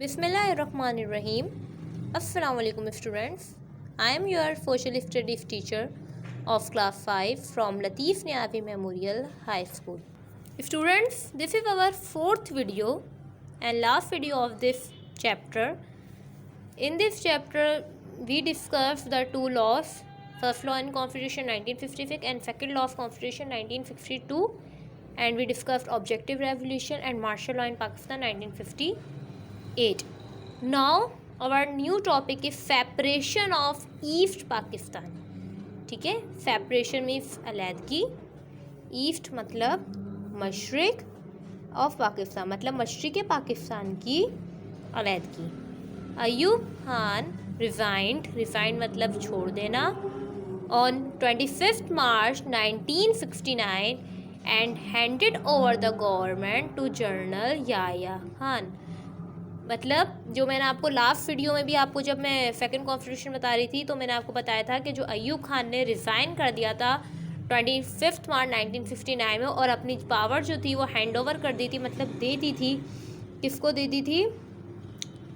Bismillahirrahmanirrahim. Assalamualaikum students. I am your social studies teacher of class 5 from Latif Niavi Memorial High School. Students, this is our fourth video and last video of this chapter. In this chapter, we discussed the two laws, first law in Constitution 1956 and second law of Constitution 1962, and we discussed objective revolution and martial law in Pakistan 1958. Now our new topic is separation of East Pakistan. ठीक है, separation means अलहदगी, east मतलब मशरिक of Pakistan मतलब मशरिक़ पाकिस्तान की अलहदगी. Ayub Khan resigned मतलब छोड़ देना on 25 March 1969 and handed over the government to general Yahya Khan. मतलब जो मैंने आपको लास्ट वीडियो में भी आपको जब मैं सेकंड कॉन्स्टिट्यूशन बता रही थी तो मैंने आपको बताया था कि जो अयूब खान ने रिज़ाइन कर दिया था 25 मार्च 1959 में और अपनी पावर जो थी वो हैंड ओवर कर दी थी, मतलब दे दी थी. किसको दे दी थी?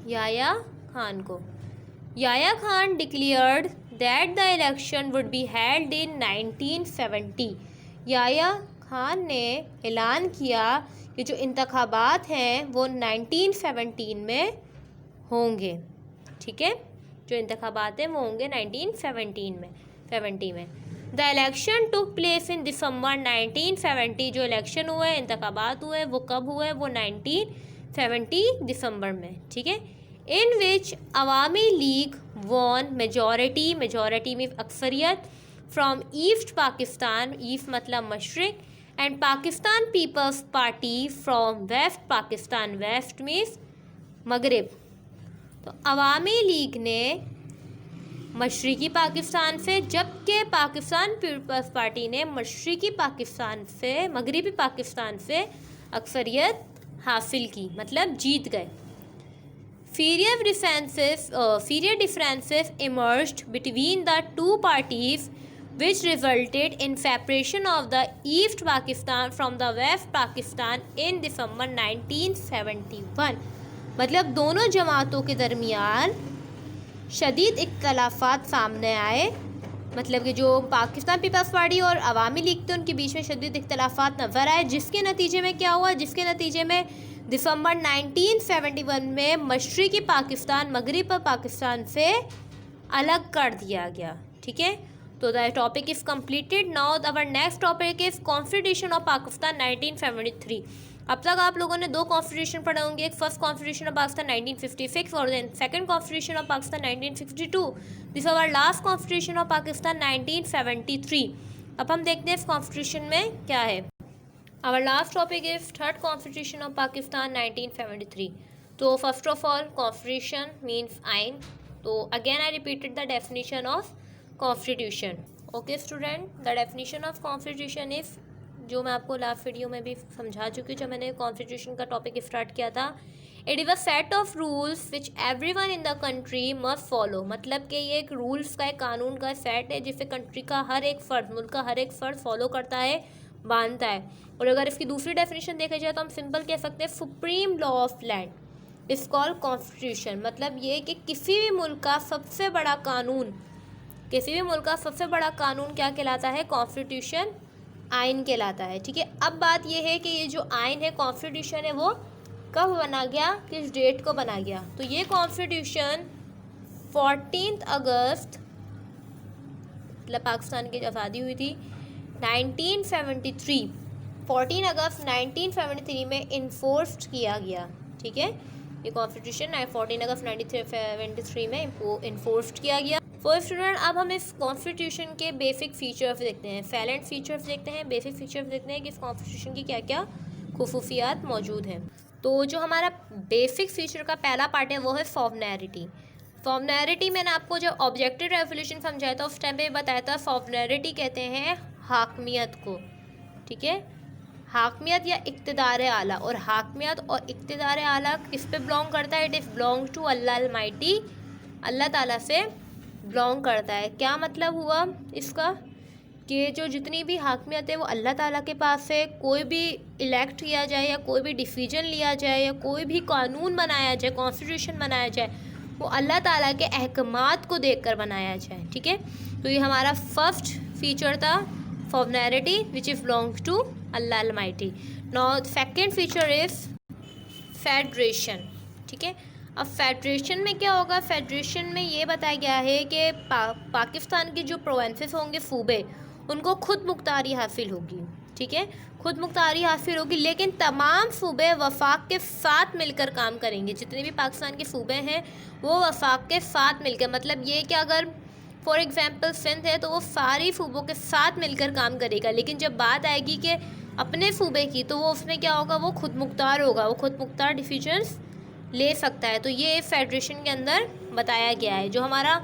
याह्या खान को. Yahya Khan declared that the election would be held in 1970. Yahya Khan ने ऐलान किया कि जो इंतखाबात हैं वो 1917 में होंगे. ठीक है, जो इंतखाबात हैं वो होंगे 1917 में 70 में. The election took place in December 1970. जो इलेक्शन हुए, इंतखाबात हुए, वो कब हुए? वो 1970 दिसंबर में. ठीक है, in which Awami League won majority means अक्सरियत फ्रॉम ईस्ट पाकिस्तान, ईस्ट मतलब मशरिक, and Pakistan People's Party from west Pakistan, west means मगरिब. तो अवामी लीग ने मशरिकी पाकिस्तान से, जबकि पाकिस्तान पीपल्स पार्टी ने मशरिकी पाकिस्तान से, मगरिबी पाकिस्तान से अक्सरियत हासिल की, मतलब जीत गए. Furious differences emerged between the two parties which resulted in separation of the East Pakistan from the West Pakistan in December 1971. मतलब दोनों जमातों के दरमियान शदीद इख्तलाफात सामने आए. मतलब कि जो पाकिस्तान पीपल्स पार्टी और अवामी लीग थे उनके बीच में शदीद इख्तलाफात नज़र आए, जिसके नतीजे में क्या हुआ? जिसके नतीजे में दिसंबर 1971 में मशरिकी पाकिस्तान मगरिब पाकिस्तान से अलग कर दिया गया. ठीक है, तो the topic is completed. Now our next topic is constitution of Pakistan 1973. अब तक आप लोगों ने दो कॉन्स्टिट्यूशन पढ़े होंगे, एक फर्स्ट कॉन्स्टिट्यूशन ऑफ पाकिस्तान 1956 और then second constitution of Pakistan 1962. This our last constitution of Pakistan 1973. अब हम देखते हैं इस कॉन्स्टिट्यूशन में क्या है. Our last topic is third constitution of Pakistan 1973. तो first of all constitution means आइन. तो again I repeated the definition of constitution. Okay student, the definition of constitution is जो मैं आपको लास्ट वीडियो में भी समझा चुकी हूँ जब मैंने कॉन्स्टिट्यूशन का टॉपिक स्टार्ट किया था. It is a set of rules which everyone in the country must follow. मतलब कि ये एक रूल्स का, एक कानून का सेट है जिसे कंट्री का हर एक फ़र्द, मुल्क का हर एक फ़र्द फॉलो करता है, मानता है. और अगर इसकी दूसरी डेफिनेशन देखा जाए तो हम सिंपल कह सकते हैं supreme law of land is called constitution. मतलब ये कि किसी भी मुल्क का सबसे बड़ा कानून, किसी भी मुल्क का सबसे बड़ा कानून क्या कहलाता है? कॉन्स्टिट्यूशन, आइन कहलाता है. ठीक है, अब बात यह है कि ये जो आइन है, कॉन्स्टिट्यूशन है, वो कब बना गया, किस डेट को बना गया? तो ये कॉन्स्टिट्यूशन 14 अगस्त, मतलब पाकिस्तान की आज़ादी हुई थी 1973, 14 अगस्त 1973 में इन्फोर्स किया गया. ठीक है, ये कॉन्स्टिट्यूशन 14 अगस्त 1973 में इन्फोर्स किया गया. फॉर स्टूडेंट, अब हम इस कॉन्स्टिट्यूशन के बेसिक फीचर्स देखते हैं, सैलेंट फीचर्स देखते हैं, बेसिक फीचर्स देखते हैं कि इस कॉन्स्टिट्यूशन की क्या क्या खुसूसियात मौजूद हैं. तो जो हमारा बेसिक फीचर का पहला पार्ट है वो है सॉवरेनिटी. सॉवरेनिटी मैंने आपको जब ऑब्जेक्टिव रेवोल्यूशन समझाया था उस टाइम पे बताया था सॉवरेनिटी कहते हैं हाकमियत को. ठीक है, हाकमियत या इक़्तिदार आला. और हाकमियत और इक़्तिदार आला किस पे बिलोंग करता है? It is belong to Allah almighty, Allah ताला से बिलोंग करता है. क्या मतलब हुआ इसका? कि जो जितनी भी हाकमियत है वो अल्लाह ताला के पास है। कोई भी इलेक्ट किया जाए या कोई भी डिसीजन लिया जाए या कोई भी कानून बनाया जाए, कॉन्स्टिट्यूशन बनाया जाए, वो अल्लाह ताला के अहकामात को देखकर बनाया जाए। ठीक है, तो ये हमारा फर्स्ट फीचर था, sovereignty which is belongs to Allah almighty. Now second feature is federation. ठीक है, अब फेडरेशन में क्या होगा? फेडरेशन में ये बताया गया है कि पाकिस्तान के जो प्रोविंसेस होंगे, सूबे, उनको खुद मुख्तारी हासिल होगी। ठीक है, खुद मुख्तारी हासिल होगी, लेकिन तमाम सूबे वफाक के साथ मिलकर काम करेंगे। जितने भी पाकिस्तान के सूबे हैं वो वफाक के साथ मिलकर, मतलब ये कि अगर फॉर एग्ज़ाम्पल सिंध है तो वो सारी सूबों के साथ मिलकर काम करेगा। लेकिन जब बात आएगी कि अपने सूबे की, तो वो उसमें क्या होगा? वो खुद मुख्तार होगा, वो खुद मुख्तार डिसीजंस ले सकता है। तो ये फेडरेशन के अंदर बताया गया है। जो हमारा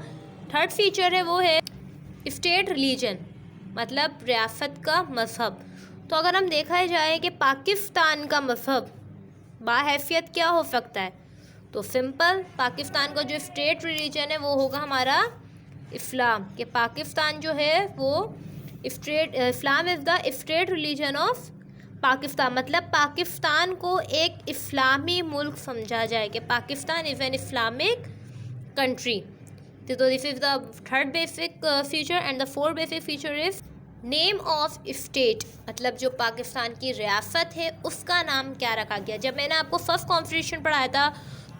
थर्ड फीचर है वो है स्टेट रिलीजन, मतलब रियासत का मज़हब। तो अगर हम देखा जाए कि पाकिस्तान का मज़हब बाहैसियत क्या हो सकता है, तो सिंपल, पाकिस्तान का जो स्टेट रिलीजन है वो होगा हमारा इस्लाम। कि पाकिस्तान जो है वो Islam is the state religion of Pakistan, मतलब पाकिस्तान को एक इस्लामी मुल्क समझा जाए कि Pakistan is an Islamic country. तो this is the third basic feature. And the fourth basic feature is name of state, मतलब जो पाकिस्तान की रियासत है उसका नाम क्या रखा गया। जब मैंने आपको फर्स्ट कॉन्स्टिट्यूशन पढ़ाया था,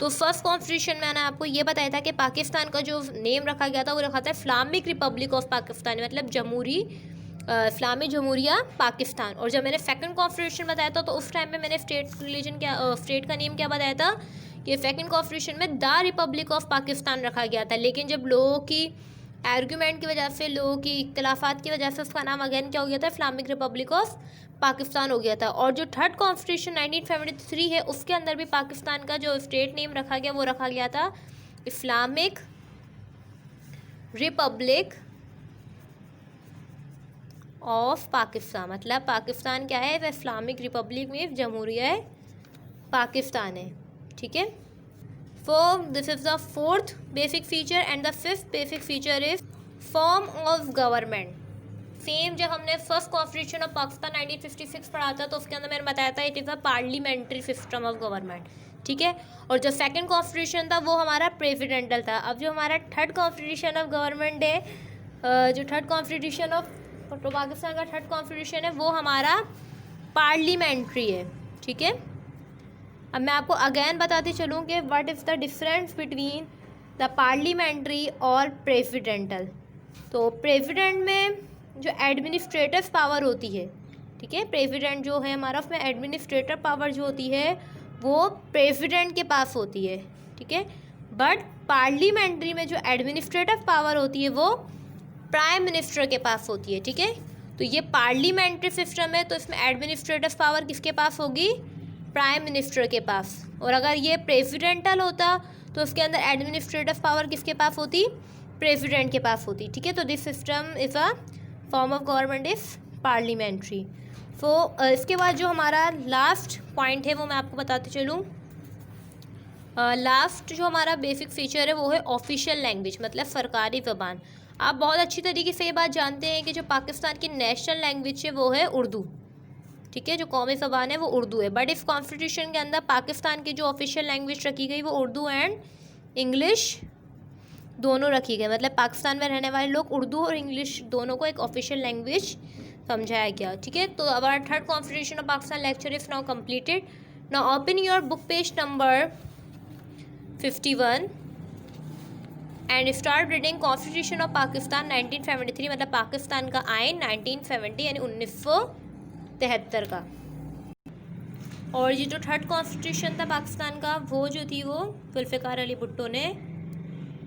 तो फर्स्ट कॉन्स्टिट्यूशन में मैंने आपको ये बताया था कि पाकिस्तान का जो नेम रखा गया था वो रखा था इस्लामिक रिपब्लिक ऑफ पाकिस्तान, मतलब जमहूरी इस्लामी जमहूरिया पाकिस्तान। और जब मैंने सेकंड कॉन्स्टिट्यूशन बताया था तो उस टाइम में मैंने स्टेट का नेम क्या बताया था कि सेकंड कॉन्स्टिट्यूशन में द रिपब्लिक ऑफ पाकिस्तान रखा गया था। लेकिन जब लोगों की आर्गूमेंट की वजह से, लोगों की इख्तिलाफात की वजह से उसका नाम अगेन क्या हो गया था? इस्लामिक रिपब्लिक ऑफ पाकिस्तान हो गया था। और जो थर्ड कॉन्स्टिट्यूशन 1973 है उसके अंदर भी पाकिस्तान का जो स्टेट नेम रखा गया वो रखा गया था इस्लामिक रिपब्लिक ऑफ पाकिस्तान, मतलब पाकिस्तान क्या है? वह इस्लामिक रिपब्लिक में जमहूरिया पाकिस्तान है। ठीक है, so this is the fourth basic feature. And the fifth basic feature is form of government. Same जब हमने फर्स्ट कॉन्स्टिट्यूशन ऑफ पाकिस्तान 1956 पढ़ा था तो उसके अंदर मैंने बताया था it is a parliamentary system of government. ठीक है, और जो सेकंड कॉन्स्टिट्यूशन था वो हमारा प्रेसिडेंटल था। अब जो हमारा थर्ड कॉन्स्टिट्यूशन ऑफ गवर्नमेंट है, जो थर्ड कॉन्स्टिट्यूशन ऑफ तो पाकिस्तान का थर्ड कॉन्स्टिट्यूशन है वो हमारा पार्लियामेंट्री है। ठीक है, अब मैं आपको अगेन बताती चलूँ कि what is the difference between the parliamentary और प्रेसिडेंटल। तो प्रेसिडेंट में जो एडमिनिस्ट्रेटिव पावर होती है, ठीक है, प्रेसिडेंट जो है हमारा, उसमें एडमिनिस्ट्रेटिव पावर जो होती है वो प्रेसिडेंट के पास होती है। ठीक है, बट पार्लियामेंट्री में जो एडमिनिस्ट्रेटिव पावर होती है वो प्राइम मिनिस्टर के पास होती है। ठीक है, तो ये पार्लियामेंट्री सिस्टम है तो इसमें एडमिनिस्ट्रेटिव पावर किसके पास होगी? प्राइम मिनिस्टर के पास। और अगर ये प्रेसिडेंटल होता तो उसके अंदर एडमिनिस्ट्रेटिव पावर किसके पास होती? प्रेसिडेंट के पास होती। ठीक है, तो this system is a form of government is parliamentary. So इसके बाद जो हमारा लास्ट पॉइंट है वो मैं आपको बताते चलूँ। लास्ट जो हमारा बेसिक फीचर है वो है ऑफिशियल लैंग्वेज, मतलब सरकारी ज़बान। आप बहुत अच्छी तरीके से ये बात जानते हैं कि जो पाकिस्तान की नेशनल लैंग्वेज है वो है उर्दू। ठीक है, जो कौमी ज़बान है वो उर्दू है। बट इस कॉन्स्टिट्यूशन के अंदर पाकिस्तान की जो ऑफिशियल लैंग्वेज रखी गई वो उर्दू एंड इंग्लिश दोनों रखी गई। मतलब पाकिस्तान में रहने वाले लोग उर्दू और इंग्लिश दोनों को एक ऑफिशियल लैंग्वेज समझाया गया। ठीक है, तो our third constitution of Pakistan lecture is now completed. Now open your book page number 51 and start reading constitution of Pakistan 1973, मतलब पाकिस्तान का आइन 1970 यानी 1973 का। और ये जो थर्ड कॉन्स्टिट्यूशन था पाकिस्तान का वो जो थी वो जुल्फ़िकार अली भुट्टो ने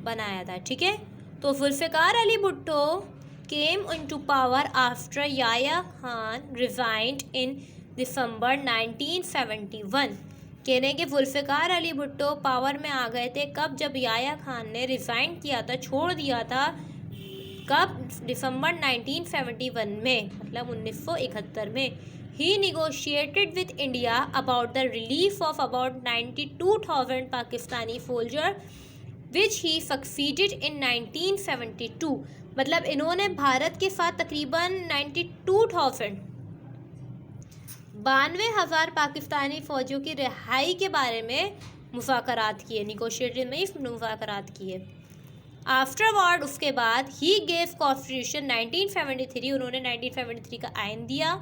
बनाया था। ठीक है, तो Zulfikar Ali Bhutto came into power after Yahya Khan resigned in December 1971। कहने के जुल्फ़िकार अली भुट्टो पावर में आ गए थे कब? जब याया खान ने रिज़ाइन किया था, छोड़ दिया था। कब? दिसंबर 1971 में, मतलब 1971 में। He negotiated with India about the relief of about 92,000 Pakistani soldier which he succeeded in 1972। मतलब इन्होंने भारत के साथ तकरीबन 92,000 पाकिस्तानी फ़ौजियों की रिहाई के बारे में मुज़ाकरात किए, निगोशिएटेड में मुज़ाकरात किए। आफ्टर वार्ड, उसके बाद, ही गेव कॉन्स्टिट्यूशन 1973, उन्होंने 1973 का आइन दिया।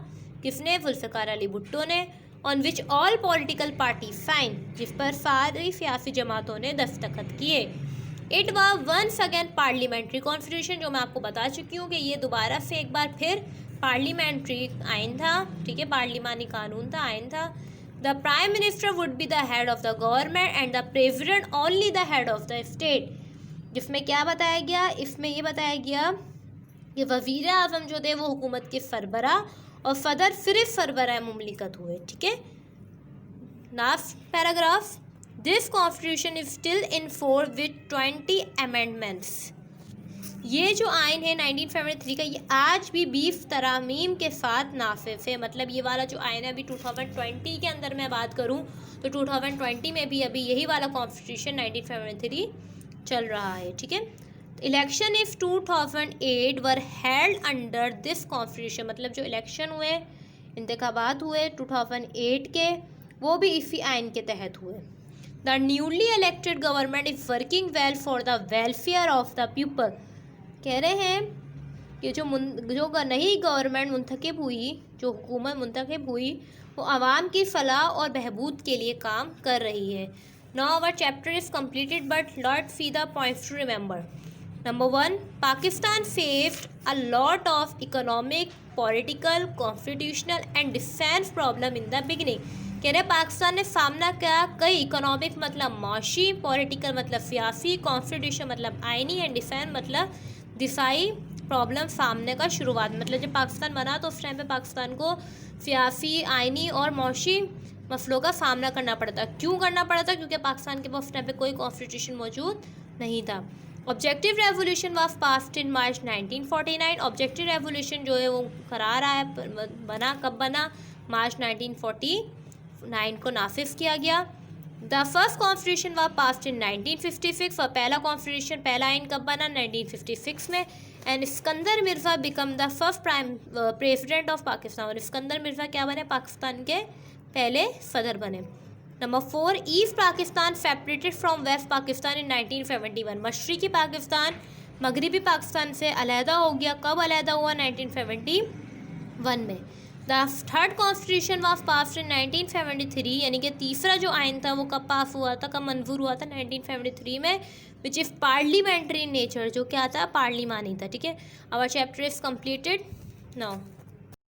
किसने? जुल्फ़िकार अली भुट्टो ने। On which all political party sign, जिस पर सारी सियासी जमातों ने दस्तखत किए। It was once again parliamentary constitution, जो मैं आपको बता चुकी हूँ कि ये दोबारा से एक बार फिर पार्लियामेंट्री आइन था, ठीक है, पार्लिमानी कानून था, आइन था। The prime minister would be the head of the government and the president only the head of the state. जिसमें क्या बताया गया? इसमें ये बताया गया कि वज़ीर आज़म जो थे वो हुकूमत के सरबरा और सदर सिर्फ सरबरा मुमलिकत हुए, ठीक है। Last paragraph, this constitution is still in force with 20 amendments. ये जो आइन है 1973 का, ये आज भी 20 तरामीम के साथ नाफिज है। मतलब ये वाला जो आइन है अभी 2020 के अंदर मैं बात करूँ तो 2020 में भी अभी यही वाला कॉन्स्टिट्यूशन 1973 चल रहा है, ठीक है। Election if 2008 were held under this constitution, मतलब जो इलेक्शन हुए, इंतखाबात हुए 2008 के, वो भी इसी आइन के तहत हुए। The newly elected government is working well for the welfare of the people. कह रहे हैं कि जो नई गवर्नमेंट मुंतखब हुई, जो हुकूमत मुंतखब हुई, वो आवाम की फलाह और बहबूद के लिए काम कर रही है। Now our chapter is completed, but let's see the points to remember. Number 1, Pakistan faced a lot of economic, political, constitutional and defense problem in the beginning. कह रहे पाकिस्तान ने सामना किया कई इकोनॉमिक मतलब माशी, पॉलिटिकल मतलब सियासी, कॉन्स्टिट्यूशन मतलब आइनी एंड डिफेंस मतलब दिफाई प्रॉब्लम सामने का शुरुआत। मतलब जब पाकिस्तान बना तो उस टाइम पे पाकिस्तान को सियासी, आइनी और माशी मसलों का सामना करना पड़ता। क्यों करना पड़ा था? क्योंकि पाकिस्तान के पास उस टाइम पे कोई कॉन्स्टिट्यूशन मौजूद नहीं था। Objective revolution was passed in March 1949। Objective revolution जो है वो करार आया, बना कब बना? मार्च 1949 को नाफिज किया गया। The first constitution was passed in 1956। और पहला कॉन्स्टिट्यूशन, पहला आइन कब बना? 1956 में। And Iskander Mirza become the first president of Pakistan. और इस्कंदर मिर्ज़ा क्या बने? पाकिस्तान के पहले सदर बने। Number 4, east Pakistan separated from west Pakistan in 1971। मशरक़ी पाकिस्तान मगरबी पाकिस्तान से अलहदा हो गया। कब अलहदा हुआ? 1971 में। The third constitution was passed in 1973, यानी कि तीसरा जो आइन था वो कब पास हुआ था, कब मंजूर हुआ था? 1973 में, विच इज़ पार्लियामेंट्री नेचर, जो क्या था? पार्लिमानी था, ठीक है। Our chapter is completed now.